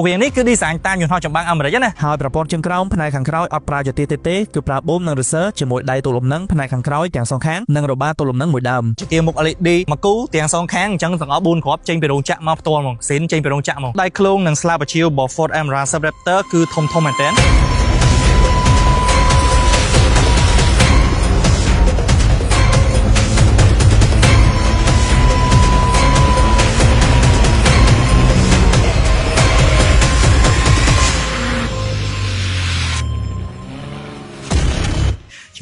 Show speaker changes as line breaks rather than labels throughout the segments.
vì này cứ đi sáng tam nhung hoa trong bang America này
haiประปอนchân krau ផ្នែកខាងក្រោយអត់ប្រើយទីទេគឺប្រើបូមនិងរសើជាមួយដៃទូលំនឹងផ្នែកខាងក្រោយទាំងសងខាងនិងរបាទូលំនឹងមួយដើមជ
ាមុខ LED មកគូទាំងសងខាងអញ្ចឹងទាំងអស់4គ្រាប់ចេញពីរោងចក្រមកផ្ទាល់ហ្មងស៊ីនចេញពីរោងចក្រមកដៃឃ្លោងនិងស្លាបអាជីវរបស់ Ford Emira Raptor គឺធំមែនទែន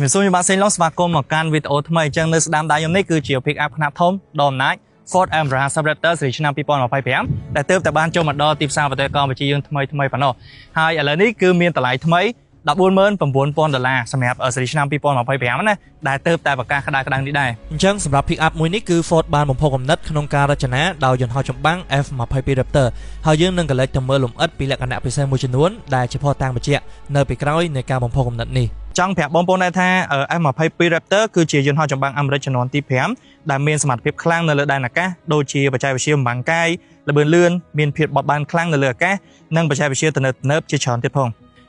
មានសូមបាទសេងឡងស្វាគមន៍មកកាន់វីដេអូថ្មីអញ្ចឹងនៅស្ដាំដៃខ្ញុំនេះគឺជា pick up ខ្នាតធំដ៏អំណាច Ford Emira Raptor ស៊េរីឆ្នាំ2025ដែលទើបតែបានចូលមកដល់ទីផ្សារប្រទេសកម្ពុជាយើងថ្មីប៉ុណ្ណោះហើយឥឡូវនេះគឺមានតម្លៃថ្មី$149,000សម្រាប់ស៊េរីឆ្នាំ2025ណាដែលទើបតែប្រកាសក្តៅនេះដែរ
អញ្ចឹងសម្រាប់ pick up មួយនេះគឺ Ford បានបំផុសគំនិតក្នុងការរចនាដោយយន្តហោះចម្បាំង F22 Raptor ហើយយើងនឹងកលេចទៅមើលលម្អិតពីលក្ខណៈពិសេសមួយចំនួនដែលជាភស្តុតាងបញ្ជាក់នៅពីក្រោយនៃការបំផុសគំនិតនេះ
ចង់ប្រាប់បងប្អូនដែរថា F22 Raptor គឺជាយន្តហោះចម្បាំងអាមេរិកជំនាន់ទី5ដែលមានសមត្ថភាពខ្លាំងនៅលើដែនអាកាសដូចជាបច្ចេកវិទ្យាបំបាំងកាយល្បឿនលឿនមានភាពបត់បែនខ្លាំងនៅលើអាកាសនិងបច្ចេកវិទ្យាទំនើបជាច្រើនទៀតផ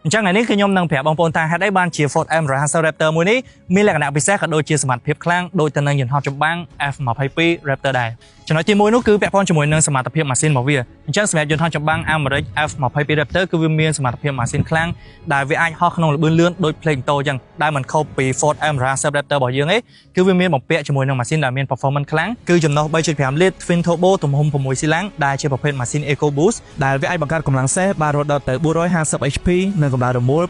ងអញ្ចឹងថ្ងៃនេះគឺខ្ញុំនឹងប្រាប់បងប្អូនថាហេតុអីបានជា Ford Emira Raptor មួយនេះមានលក្ខណៈពិសេសក៏ដូចជាសមត្ថភាពខ្លាំងដូចទៅនឹងយន្តហោះចម្បាំង F22 Raptor ដែរចំណុចទី1នោះគឺពាក់ព័ន្ធជាមួយនឹងសមត្ថភាពម៉ាស៊ីនរបស់វាអញ្ចឹងសម្រាប់យន្តហោះចម្បាំងអាមេរិក F22 Raptor គឺវាមានសមត្ថភាពម៉ាស៊ីនខ្លាំងដែលវាអាចហោះក្នុងល្បឿនលឿនដូចភ្លេងម៉ូតូអញ្ចឹងដែលមិនខុសពី Ford Emira Raptor របស់យើងទេគឺវាមានបំពាក់ជាមួយនឹងម៉ាស៊ីនដែលមាន performance ខ្លាំងគឺចំណុះ 3.5 លីត្រ Twin Turbo ទំហំ6ស៊ីឡាំងដែលជាប្រភេទម៉ាស៊ីន EcoBoost
ដែលវាអាចបង្កើតកម្លាំងសេះបានរហូតដល់ទៅ450 HP និងកម្លាំងរមុល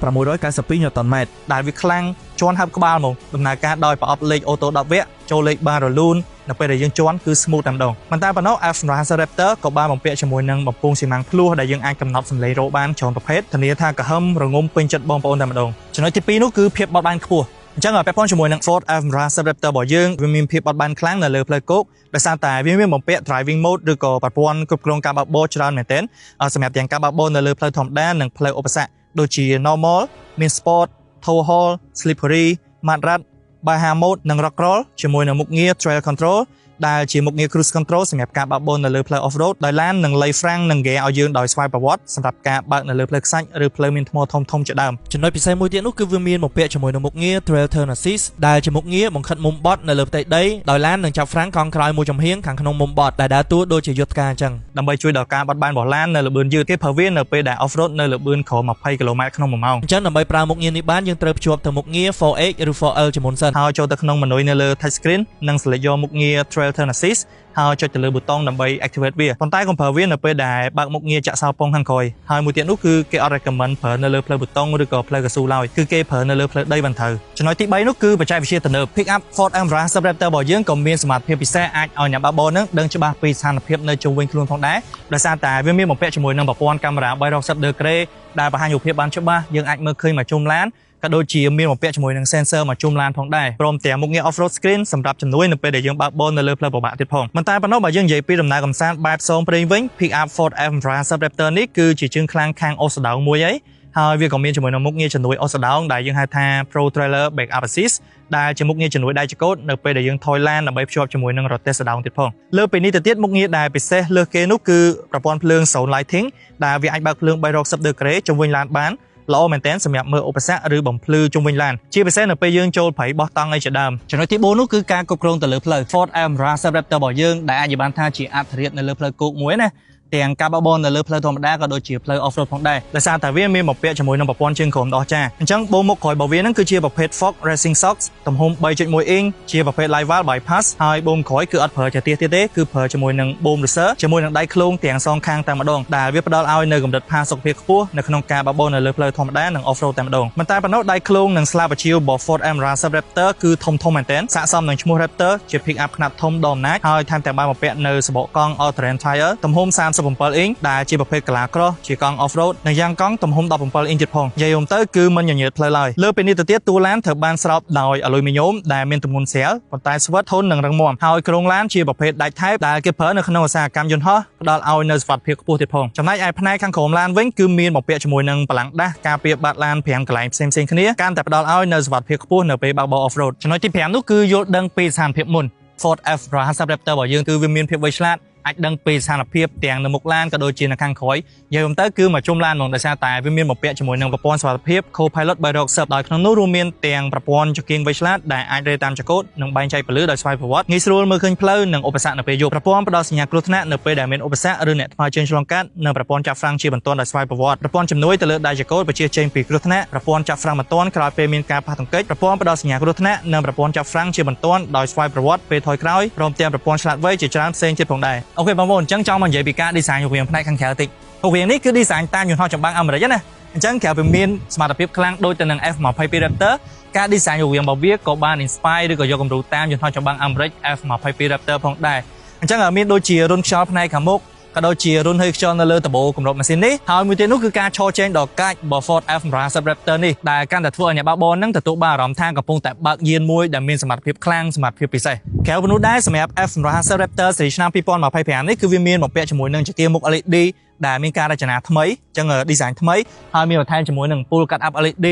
692 Nm
ដែលវាខ្លាំងជាន់ហើបក្បាលមកដំណើរការដោយប្រអប់លេខអូតូ10វគ្គចូលលេខបានរលូននៅពេលដែលយើងជាន់គឺ smooth តែម្ដងប៉ុន្តែប៉ុណ្ណោះ Emira Raptor ក៏បានបំពាក់ជាមួយនឹងបំពង់ស៊ីម៉ាំងភ្លោះដែលយើងអាចកំណត់សម្លេងរោបានច្រើនប្រភេទធានាថាក្រហមរងំពេញចិត្តបងប្អូនតែម្ដងចំណុចទី2នោះគឺភាពបត់បែនខ្ពស់អញ្ចឹងពាក់ព័ន្ធជាមួយនឹង Ford Emira Raptor របស់យើងវាមានភាពបត់បែនខ្លាំងនៅលើផ្លូវគោកដោយសារតែវាមានបំពាក់ driving mode ឬក៏ប្រព័ន្ធគ្រប់គ្រងការបើកបរច្រើនមែនទែនសម្រាប់ទាំងការបើកបរនៅលើផ្លូវធម្មតានិងផ្លូវឧបសគ្គដូចជា normal មាន sport tow haul slippery Madrad Baja Mode និង Rock Roll ជាមួយនឹងមុខងារ Trail Control ដែលជាមុខងារ Cruise Control សម្រាប់ការបើកបរនៅលើផ្លូវ Off-road ដោយឡាននឹងលៃហ្វ្រាំងនិងហ្គេឲ្យយើងដោយស្វ័យប្រវត្តិសម្រាប់ការបើកនៅលើផ្លូវខ្សាច់ឬផ្លូវមានថ្មធំជាដើមច
ំណុចពិសេសមួយទៀតនោះគឺវាមានបំពាក់ជាមួយនឹងមុខងារ Trail Turn Assist ដែលជាមុខងារបង្ខិតមុំបត់នៅលើផ្ទៃដីដោយឡាននឹងចាប់ហ្វ្រាំងកង់ក្រោយមួយចំហៀងខាងក្នុងមុំបត់ដែលដើរតួដូចជាយុទ្ធការអញ្ចឹងដ
ើម្បីជួយដល់ការបត់បែនរបស់ឡាននៅល្បឿនយឺតគេប្រើវានៅពេលដែល Off-road នៅល្បឿនក្រោម20 km ក្នុង1ម៉ោង
អញ្ចឹងដើម្បីប្រើមុខងារនេះបានយើងត្រូវភ្ជាប់ទៅមុខងារ 4H ឬ 4L ជាមុនសិន
ហើយចូលទៅក្នុង menu នៅលើ touch screen និង select យកមុខងារ Trail Turn Assist ហើយចុចទៅលើប៊ូតុងដើម្បី activate វាប៉ុន្តែកុំប្រើវានៅពេលដែលបើកមុខងារចាក់សោពងខាងក្រោយហើយមួយទៀតនោះគឺគេអត់ recommend ប្រើនៅលើផ្លូវប៊ូតុងឬក៏ផ្លូវកស៊ូឡើយគឺគេប្រើនៅលើផ្លូវដីបានត្រូវចំណុចទី3នោះគឺបច្ចេកវិទ្យាទំនើប Pick up Ford Emira Raptor របស់យើងក៏មានសមត្ថភាពពិសេសអាចឲ្យអ្នកបើកបរនឹងដឹងច្បាស់ពីស្ថានភាពនៅជុំវិញខ្លួនផងដែរដោយសារតែវាមានបំពាក់ជាមួយនឹងប្រព័ន្ធកាមេរ៉ា360 degree ដែលបង្ហាញរូបភាពបានច្បាស់យើងអាចមើលឃើញមកជុំឡានក៏ដូចជាមានបំពាក់ជាមួយនឹង sensor មកជុំឡានផងដែរព្រមទាំងមុខងារ off-road screen សម្រាប់ជំនួយនៅពេលដែលយើងបើកបរនៅលើផ្លូវពិបាកទៀតផងប៉ុន្តែប៉ុណ្ណោះបើយើងនិយាយពីដំណើរកម្សាន្តបែបផ្សងព្រេងវិញ Pick up Ford Emira Raptor នេះគឺជាជើងខ្លាំងខាងអូសដោងមួយហើយវាក៏មានជាមួយនឹងមុខងារជំនួយអូសដោងដែលយើងហៅថា Pro Trailer Backup Assist ដែលជាមុខងារជំនួយដៃចង្កូតនៅពេលដែលយើងថយឡានដើម្បីភ្ជាប់ជាមួយនឹងរទេះសដោងទៀតផងលើពីនេះទៅទៀតមុខងារដែលពិសេសលើសគេនោះគឺប្រព័ន្ធភ្លើង Zone Lighting ដែលវាអាចបើកភ្លើង360 degree ជុំវិញឡានបានល្អមែនទែនសម្រាប់មើលឧបសគ្គឬបំភ្លឺជុំវិញឡានជាពិសេសនៅពេលយើងចូលព្រៃបោះតង់អីជាដើមចំណុចទី4នោះគឺការគ្រប់គ្រងទៅលើផ្លូវ Ford Emira Raptor របស់យើងដែលអាចនិយាយបានថាជាអធិរាជនៅលើផ្លូវគោកមួយណាទាំងការបើកបរនៅលើផ្លូវធម្មតាក៏ដូចជាផ្លូវ off-road ផងដែរដោយសារតែវាមានបំពាក់ជាមួយនឹងប្រព័ន្ធជើងក្រោមដ៏អស្ចារ្យអញ្ចឹងបូមមុខក្រោយរបស់វានឹងគឺជាប្រភេទ Fox Racing Shocks ទំហំ 3.1 អ៊ីងជាប្រភេទ Live Bypass ហើយបូមក្រោយគឺអត់ប្រើចាទៀសទៀតទេគឺប្រើជាមួយនឹងបូម Racer ជាមួយនឹងដៃឃ្លោងទាំងសងខាងតែម្ដងដែលវាផ្ដល់ឲ្យនៅកម្រិតផាសុខភាពខ្ពស់នៅក្នុងការបើកបរនៅលើផ្លូវធម្មតានិង off-road តែម្ដងប៉ុន្តែប៉ុណ្ណោះដៃឃ្លោងនិងស្លាបអាជីវរបស់ Ford Emira Raptor គឺធំមែនទែនស័ក្តិសមនឹងឈ្មោះ Raptor ជា pick up ខ្នាតធំដ៏អំណាចហើយថែមទាំងបានបំពាក់នៅសបកកង់ All-terrain Tire ទំហំ 37 អ៊ីងដែលជាប្រភេទកលាក្រោះជាកង់ off-road និងយ៉ាងកង់ទំហំ 17 អ៊ីងទៀតផងនិយាយរួមទៅគឺមិនញញើតផ្លូវឡើយលើពីនេះទៅទៀតតួឡានត្រូវបានស្រោបដោយអាលុយមីញ៉ូមដែលមានទម្ងន់ស្រាលប៉ុន្តែស្វិតធន់និងរឹងមាំហើយគ្រោងឡានជាប្រភេទដាច់ថែបដែលគេប្រើនៅក្នុងឧស្សាហកម្មយន្តហោះផ្ដល់ឲ្យនៅសុវត្ថិភាពខ្ពស់ទៀតផងចំណែកឯផ្នែកខាងក្រោមឡានវិញគឺមានបំពាក់ជាមួយនឹងបលាំងដាស់ការពារបាតឡាន5កន្លែងផ្សេងគ្នាកាន់តែផ្ដល់ឲ្យនៅសុវត្ថិភាពខ្ពស់នៅពេលបើកបរ off-road ចំណុចទី5នោះគឺយល់ដឹងពីស្ថានភាពមុន Ford Emira Raptor របស់យើងគឺវាមានភាពវៃឆ្លាត អាចដឹងពីស្ថានភាពទាំងនៅមុខឡានក៏ដូចជានៅខាងក្រោយនិយាយទៅគឺមកជុំឡានហ្មងដោយសារតែវាមានបំពាក់ជាមួយនឹងប្រព័ន្ធសុវត្ថិភាព Co-pilot by Roxup ដោយក្នុងនោះរួមមានទាំងប្រព័ន្ធចង្គៀងវៃឆ្លាតដែលអាចរេតាមចង្កូតនិងបែងចែកពន្លឺដោយស្វ័យប្រវត្តិងាយស្រួលមើលឃើញផ្លូវនិងឧបសគ្គនៅពេលយប់ប្រព័ន្ធផ្ដល់សញ្ញាគ្រោះថ្នាក់នៅពេលដែលមានឧបសគ្គឬអ្នកថ្មើរជើងឆ្លងកាត់និងប្រព័ន្ធចាប់ហ្វ្រាំងជាបន្ទាន់ដោយស្វ័យប្រវត្តិប្រព័ន្ធជំនួយទៅលើដៃចង្កូតបញ្ជាចេញពីគ្រោះថ្នាក់ប្រព័ន្ធចាប់ហ្វ្រាំងបន្ទាន់ក្រោយពេលមានការប៉ះទង្គិចប្រព័ន្ធផ្ដល់សញ្ញាគ្រោះថ្នាក់និងប្រព័ន្ធចាប់ហ្វ្រាំងជាបន្ទាន់ដោយស្វ័យប្រវត្តិពេលថយក្រោយព្រមទាំងប្រព័ន្ធឆ្លាតវៃជាច្រើនផ្សេងទៀតផងដែរអូខេបងប្អូនអញ្ចឹងចង់មកនិយាយពីការ design រូបរាងផ្នែកខាងក្រៅតិចរូបរាងនេះគឺ design តាមយន្តហោះចម្បាំងអាមេរិកណាអញ្ចឹងក្រៅពីមានសមត្ថភាពខ្លាំងដូចទៅនឹង F-22 Raptor ការ design រូបរាងរបស់វាក៏បាន inspire ឬក៏យកគំរូតាមយន្តហោះចម្បាំងអាមេរិក F-22 Raptor ផងដែរអញ្ចឹងមានដូចជារុនខ្យល់ផ្នែកខាងមុខក៏ដូចជារុនhơiខ្យល់នៅលើដបូគម្របម៉ាស៊ីននេះហើយមួយទៀតនោះគឺការឈរជែងដ៏កាច់របស់ Ford F-150 Raptor នេះដែលកាន់តែធ្វើឲ្យអ្នកបើកបរនឹងទទួលបានអារម្មណ៍ថាកំពុងតែបើកយានមួយដែលមានសមត្ថភាពខ្លាំងសមត្ថភាពពិសេសក្រៅពីនោះដែរសម្រាប់ F-150 Raptor ស៊េរីឆ្នាំ2025នេះគឺវាមានបំពាក់ជាមួយនឹងចង្កៀងមុខ LED ដែលមានការរចនាថ្មីអញ្ចឹង design ថ្មីហើយមានបន្ថែមជាមួយនឹង pull cut up LED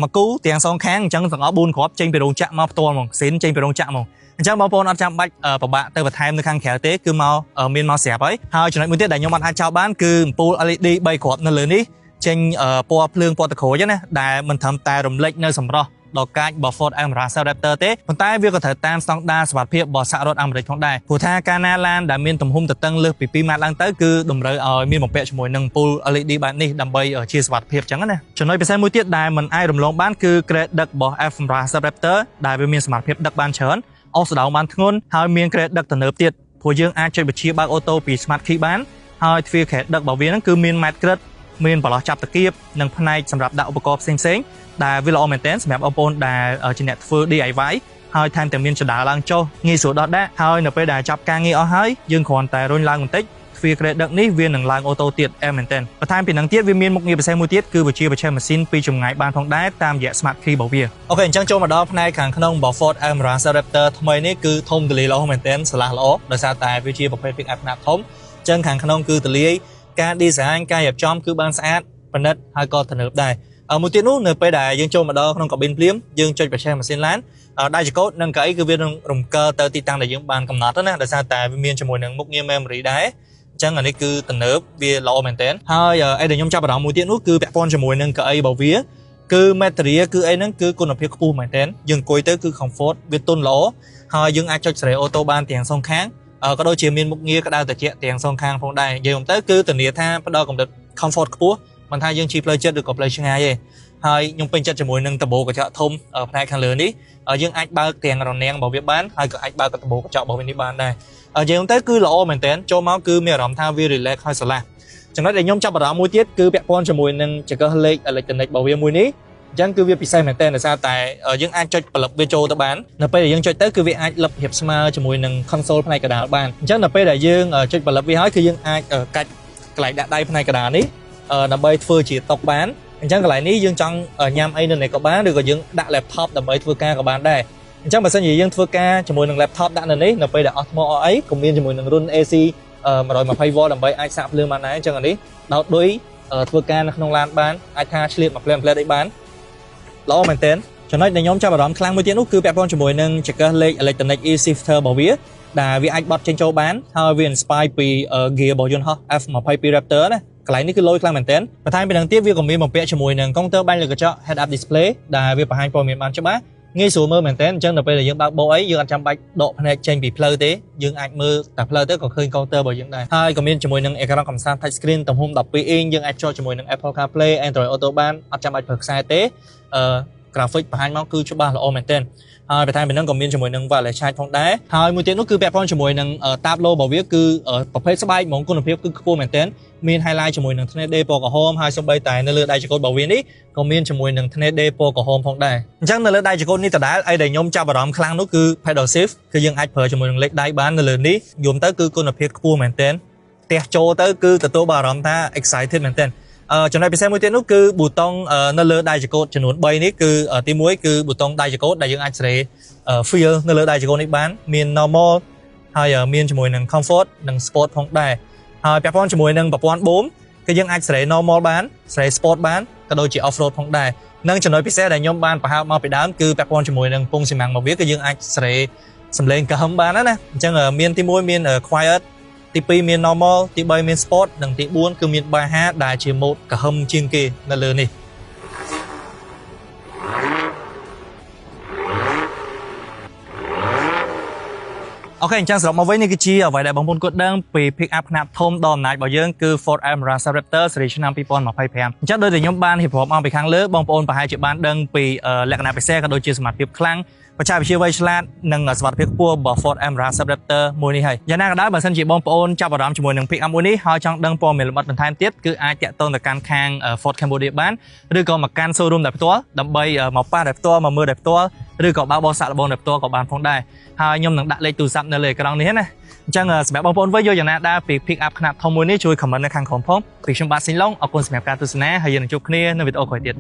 មកគូទាំងសងខាងអញ្ចឹងទាំងអស់4គ្រាប់ចេញពីរោងចក្រមកផ្ទាល់ហ្មងស៊ីនចេញពីរោងចក្រហ្មងអញ្ចឹងបងប្អូនអត់ចាំបាច់ពិបាកទៅបន្ថែមនៅខាងក្រៅទេគឺមកមានមកស្រាប់ហើយចំណុចមួយទៀតដែលខ្ញុំអត់អាចចោលបានគឺអំពូល LED 3គ្រាប់នៅលើនេះចេញពណ៌ភ្លើងពណ៌ទឹកក្រូចណាដែលមិនត្រឹមតែរំលេចនៅសម្រស់ដ៏កាចរបស់ Ford F-150 Raptor ទេប៉ុន្តែវាក៏ត្រូវតាមស្តង់ដារសុវត្ថិភាពរបស់សហរដ្ឋអាមេរិកផងដែរព្រោះថាកាលណាឡានដែលមានទំហំទទឹងលើសពី2ម៉ែត្រឡើងទៅគឺតម្រូវឲ្យមានបំពាក់ជាមួយនឹងអំពូល LED បែបនេះដើម្បីជាសុវត្ថិភាពអញ្ចឹងណាចំណុចពិសេសមួយទៀតដែលមិនអាចរំលងបានគឺក្រែដឹករបស់ F-150 Raptor ដែលវាមានសមត្ថភាពដឹកបានច្រើនអស់ស្តោងបានធ្ងន់ហើយមានក្រែដឹកទំនើបទៀតព្រោះយើងអាចចុចបញ្ជាបើកអូតូពី Smart Key បានហើយទ្វារក្រែដឹករបស់វាហ្នឹងគឺមានម៉ែត្រក្រិតមានបន្លោះចាប់តាគៀបនិងផ្នែកសម្រាប់ដាក់ឧបករណ៍ផ្សេងៗដែលវាល្អមែនទែនសម្រាប់បងប្អូនដែលជាអ្នកធ្វើ DIY ហើយថែមទាំងមានចដាឡើងចុះងាយស្រួលដោះដាក់ហើយនៅពេលដែលចាប់ការងារអស់ហើយយើងគ្រាន់តែរុញឡើងបន្តិចទ្វារក្រែដឹកនេះវានឹងឡើងអូតូទៀតមែនទែនបន្ថែមពីនឹងទៀតវាមានមុខងារពិសេសមួយទៀតគឺបញ្ជាប្រឆេះម៉ាស៊ីនពីចម្ងាយបានផងដែរតាមរយៈ Smart Key របស់វាអូខេអញ្ចឹងចូលមកដល់ផ្នែកខាងក្នុងរបស់ Ford F-150 Raptor ថ្មីនេះគឺធំទូលាយល្អមែនទែនស្រឡះល្អដោយសារតែវាជាប្រភេទ pick up ខ្នាតធំអញ្ចឹងខាងក្នុងគឺទូលាយការ design ការរៀបចំគឺបានស្អាតប្រណិតហើយក៏ទំនើបដែរមួយទៀតនោះនៅពេលដែលយើងចូលមកដល់ក្នុងកាប៊ីនភ្លាមយើងចុចប្រឆេះម៉ាស៊ីនឡានដៃចង្កូតនិងកៅអីគឺវានឹងរំកិលទៅទីតាំងដែលយើងបានកំណត់ណាដោយសារតែវាមានជាមួយនឹងមុខងារ memory ដែរអញ្ចឹងអានេះគឺទំនើបវាល្អមែនទែនហើយអីដែលខ្ញុំចាប់អារម្មណ៍មួយទៀតនោះគឺពាក់ព័ន្ធជាមួយនឹងកៅអីរបស់វាគឺ material គឺអីហ្នឹងគឺគុណភាពខ្ពស់មែនទែនយើងអង្គុយទៅគឺ comfort វាទន់ល្អហើយយើងអាចចុចសេរីអូតូបានទាំងសងខាងក៏ដូចជាមានមុខងារក្តៅត្រជាក់ទាំងសងខាងផងដែរនិយាយទៅគឺធានាថាផ្ដល់កម្រិត comfort ខ្ពស់មិនថាយើងជិះផ្លូវចិត្តឬក៏ផ្លូវឆ្ងាយទេហើយខ្ញុំពេញចិត្តជាមួយនឹងដបូកញ្ចក់ធំផ្នែកខាងលើនេះយើងអាចបើកទាំងរនាំងរបស់វាបានហើយក៏អាចបើកដបូកញ្ចក់របស់វានេះបានដែរនិយាយទៅគឺល្អមែនទែនចូលមកគឺមានអារម្មណ៍ថាវា relax ហើយស្រឡះចំណុចដែលខ្ញុំចាប់អារម្មណ៍មួយទៀតគឺពាក់ព័ន្ធជាមួយនឹងចង្កឹះលេខ electronic របស់វាមួយនេះអញ្ចឹងគឺវាពិសេសមែនទែនដោយសារតែយើងអាចចុចប្លឹកវាចូលទៅបាននៅពេលដែលយើងចុចទៅគឺវាអាចលឹបរៀបស្មើជាមួយនឹង console ផ្នែកកណ្ដាលបានអញ្ចឹងនៅពេលដែលយើងចុចប្លឹកវាហើយគឺយើងអាចកាច់កន្លែងដាក់ដៃផ្នែកកណ្ដាលនេះដើម្បីធ្វើជាតុបានអញ្ចឹងកន្លែងនេះយើងចង់ញ៉ាំអីនៅនេះក៏បានឬក៏យើងដាក់ laptop ដើម្បីធ្វើការក៏បានដែរអញ្ចឹងបើសិនជាយើងធ្វើការជាមួយនឹង laptop ដាក់នៅនេះនៅពេលដែលអស់ថ្មអស់អីក៏មានជាមួយនឹងរុន AC 120V ដើម្បីអាចសាកភ្លើងបានដែរអញ្ចឹងអានេះដោតដុយធ្វើការនៅក្នុងឡានបានអាចថាឆ្លៀតមកផ្លែអីបានល្អមែនទែនចំណុចដែលខ្ញុំចាប់អារម្មណ៍ខ្លាំងមួយទៀតនោះគឺពាក់ព័ន្ធជាមួយនឹងចង្កឹះលេខ electronic e-shifter របស់វាដែលវាអាចបត់ចេញចូលបានហើយវា inspire ពី gear របស់យន្តហោះ F-22 Raptor ណាកន្លែងនេះគឺលយខ្លាំងមែនទែនបន្ថែមពីនឹងទៀតវាក៏មានបំពាក់ជាមួយនឹងកុងទ័របាញ់លើកញ្ចក់ head up display ដែលវាបង្ហាញព័ត៌មានបានច្បាស់ងាយស្រួលមើលមែនទែនអញ្ចឹងនៅពេលដែលយើងបើកបោអីយើងអត់ចាំបាច់ដកភ្នែកចេញពីផ្លូវទេយើងអាចមើលតែផ្លូវទៅក៏ឃើញកុងទ័ររបស់យើងដែរហើយក៏មានជាមួយនឹងអេក្រង់កំសាន្ត touch screen ទំហំ12អ៊ីងយើងអាចចូលជាមួយនឹង Apple CarPlay Android Auto បានអត់ចាំបាច់ប្រើខ្សែទេgraphic បង្ហាញមកគឺច្បាស់ល្អមែនទែនហើយបន្ថែមពីនឹងក៏មានជាមួយនឹង wireless charge ផងដែរហើយមួយទៀតនោះគឺពាក់ព័ន្ធជាមួយនឹង tab low របស់វាគឺប្រភេទស្បែកហ្មងគុណភាពគឺខ្ពស់មែនទែនមាន highlight ជាមួយនឹងធ្នែកដេរពណ៌ក្រហមហើយសូម្បីតែនៅលើដៃចង្កូតរបស់វានេះក៏មានជាមួយនឹងធ្នែកដេរពណ៌ក្រហមផងដែរអញ្ចឹងនៅលើដៃចង្កូតនេះដដែលអីដែលខ្ញុំចាប់អារម្មណ៍ខ្លាំងនោះគឺ pedal shift គឺយើងអាចប្រើជាមួយនឹងលេខដៃបាននៅលើនេះយំទៅគឺគុណភាពខ្ពស់មែនទែនផ្ទះចូលទៅគឺទទួលបានអារម្មណ៍ថា excited មែនទែនចំណុចពិសេសមួយទៀតនោះគឺប៊ូតុងនៅលើដៃចង្កូតចំនួន3នេះគឺទី1គឺប៊ូតុងដៃចង្កូតដែលយើងអាចសេរី feel នៅលើដៃចង្កូតនេះបានមាន normal ហើយមានជាមួយនឹង comfort និង sport ផងដែរហើយពាក់ព័ន្ធជាមួយនឹងប្រព័ន្ធបូមគឺយើងអាចសេរី normal បានសេរី sport បានក៏ដូចជា off road ផងដែរនិងចំណុចពិសេសដែលខ្ញុំបានបង្ហើបមកពីដើមគឺពាក់ព័ន្ធជាមួយនឹងពងស៊ីម៉ាំងរបស់វាគឺយើងអាចសេរីសំឡេងកំបានណាអញ្ចឹងមានទី1មាន quiet ទី ទី2មាន normal ទី3មាន sport និងទី4គឺមានបាយហាដែលជា mode កំហឹមជាងគេនៅលើនេះអូខេអញ្ចឹងសរុបមកវិញនេះគឺជាអ្វីដែលបងប្អូនគាត់ដឹងពី pick up ខ្នាតធំដ៏អំណាចរបស់យើងគឺ Ford Almera Raptor ស៊េរីឆ្នាំ2025អញ្ចឹងដោយតែខ្ញុំបានរៀបរាប់អំពីខាងលើបងប្អូនប្រហែលជាបានដឹងពីលក្ខណៈពិសេសក៏ដូចជាសមត្ថភាពខ្លាំងបច្ចេកវិទ្យាវៃឆ្លាតនិងសុវត្ថិភាពខ្ពស់របស់ Ford Almera Raptor មួយនេះហើយយ៉ាងណាក៏ដោយបើសិនជាបងប្អូនចាប់អារម្មណ៍ជាមួយនឹង pick up មួយនេះហើយចង់ដឹងព័ត៌មានលម្អិតបន្ថែមទៀតគឺអាចតាក់ទងទៅកាន់ខាង Ford Cambodia បានឬក៏មកកាន់ showroom ដែលផ្ទាល់ដើម្បីមកប៉ះដែលផ្ទាល់មកមើលដែលផ្ទាល់ឬក៏បើកបោះសាកល្បងដែលផ្ទាល់ក៏បានផងដែរហើយខ្ញុំនឹងដាក់លេខទូរស័ព្ទនៅលើអេក្រង់នេះណាអញ្ចឹងសម្រាប់បងប្អូនវិញយកយ៉ាងណាដែរពី pick up ខ្នាតធំមួយនេះជួយ comment នៅខាងក្រោមផងពីខ្ញុំបាទស៊ីឡុងអរគុណសម្រាប់ការទស្សនាហើយយើងនឹងជួបគ្នានៅវីដេអូក្រោយទៀត